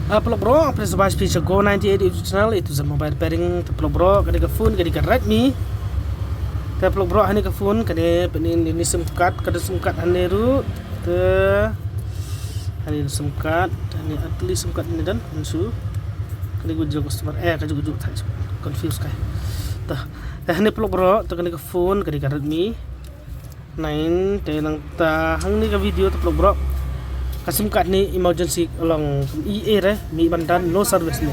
Peluk bro, press the watch feature Go 98 YouTube channel itu mobile pairing peluk bro kani ka phone kani ka Redmi. Te peluk bro hani ka phone kani penin ini SIM card kada SIM card hani ru te hani SIM card hani atli SIM card ini dan ansu kani gujo customer ka gujo thai confuse kai. Tah hani peluk bro te kani ka phone kani ka Redmi 9 te nang ta hang ni ka video te peluk bro. SIM card ni emergency along EA re mi bandan no service ni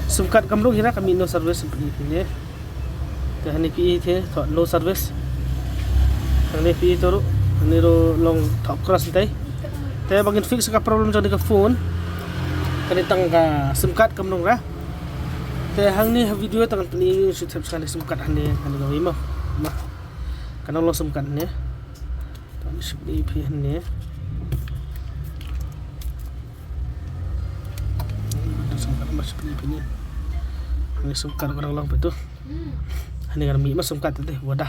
SIM card kamro hira kami no service seperti ini te hani PE the no service hani PE toru hani ro long top cross tai te bangin fix ka problem jang ka phone kani tang ka SIM card kamro ra te hang ni video tang ni YouTube sekali SIM card hani ga wi ma kana lo SIM card ni tang seperti PE ni seperti ini. Ini sungkat orang lang betul. Ini kan mie mas sungkat teh wadah.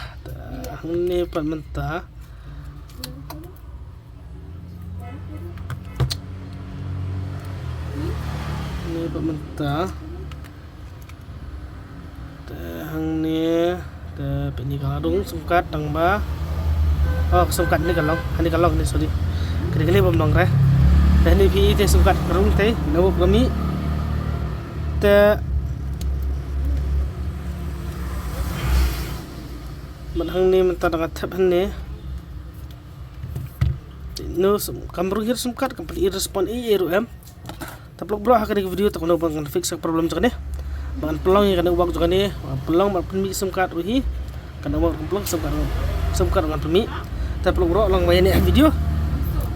Ini pan mentah. Ini pan mentah. Hang ni ini kaladung sungkat tang ba. Oh sungkat ni kalong. Ini kalong ni sorry. Kali-kali bom dong reh. Dan ini pi teh sungkat kerung teh. Nawo kami manhang ni mentah dengan tab ni no kamera hir sumkat company respond rum taplok bro hakani video tak kono bang fix problem jane bang pelong yang kana ubak jane pelong mar pemi sumkat ruhi kana ubak pelong sumkat dengan pemi taplok bro long bayani video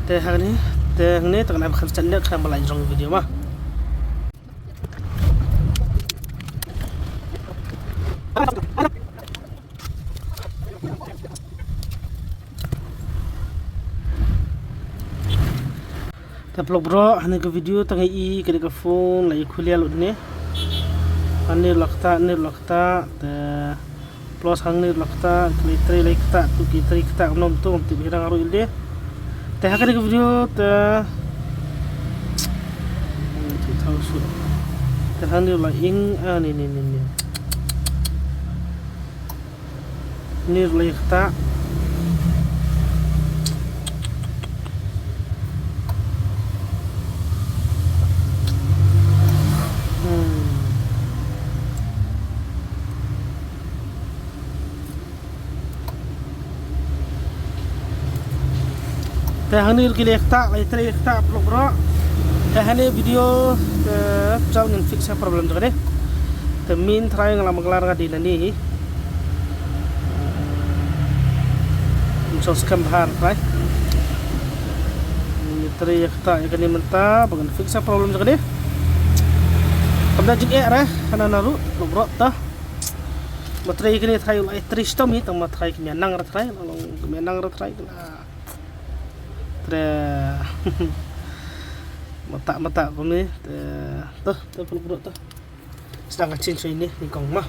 te hakani te ni tak nak kan standard kan balai jong video mah peluk bro hani ke video tangai i ke phone lai khulia lut ne ani lakta te plus hang ni lakta klitri lai kta tu kitri kta nom tu ti birang aru ilde te hakani ke video te 2000 te hani la ing ani ni lai kta Tehani kili ekta, laitri ekta peluk bro. Tehani video jauh ngin fix problem juga deh. Temin try ngalam gelar ngadi nani. Sos kembhar try. Laitri ekta yang kini mentah, bagan fix problem juga deh. Kamda jing reh, kana naru peluk bro tah. Matri kini try laitri stomi, tang matri kini nang retry, lalong kini nang retry kena. Mata kami tuh peluk tuh sedang kacin ini kong mah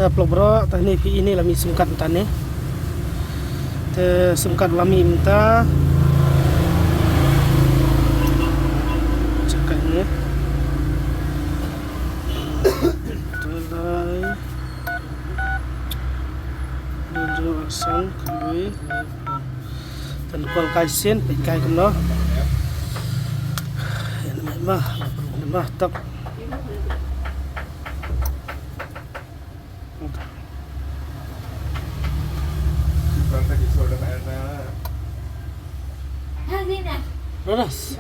ta plug bro ta ni pi ini lami SIM card tane te SIM card lami minta cakap ni tulai dan juga aksan kui dan kual kaisen pe kai kum no mah tak Raras.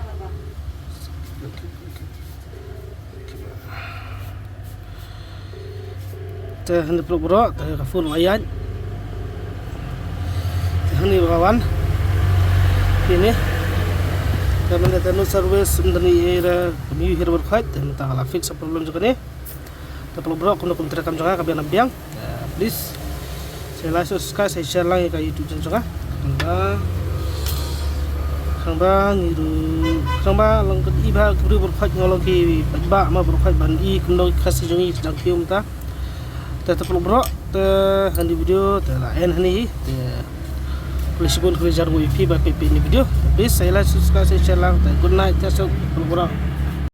Teh hendak peluk bro, teh kafun wayan. Teh ni kawan. Ini. Kami ada no service dari era kami hira berkait dan tak ala fix problem juga ni. Teh peluk bro, kena terekam juga kami nampiang. Please. Saya like subscribe, saya share lagi ke YouTube channel juga. Sangba ngiru sangba long ket iba kuri berkhaj ngolong ki ba ma berkhaj bandi kundo khasi jongi sedang kium ta perlu bro te handi video te la en hani te polisi pun kerja wifi ba pp ini video please saya like subscribe saya share lang good night just bro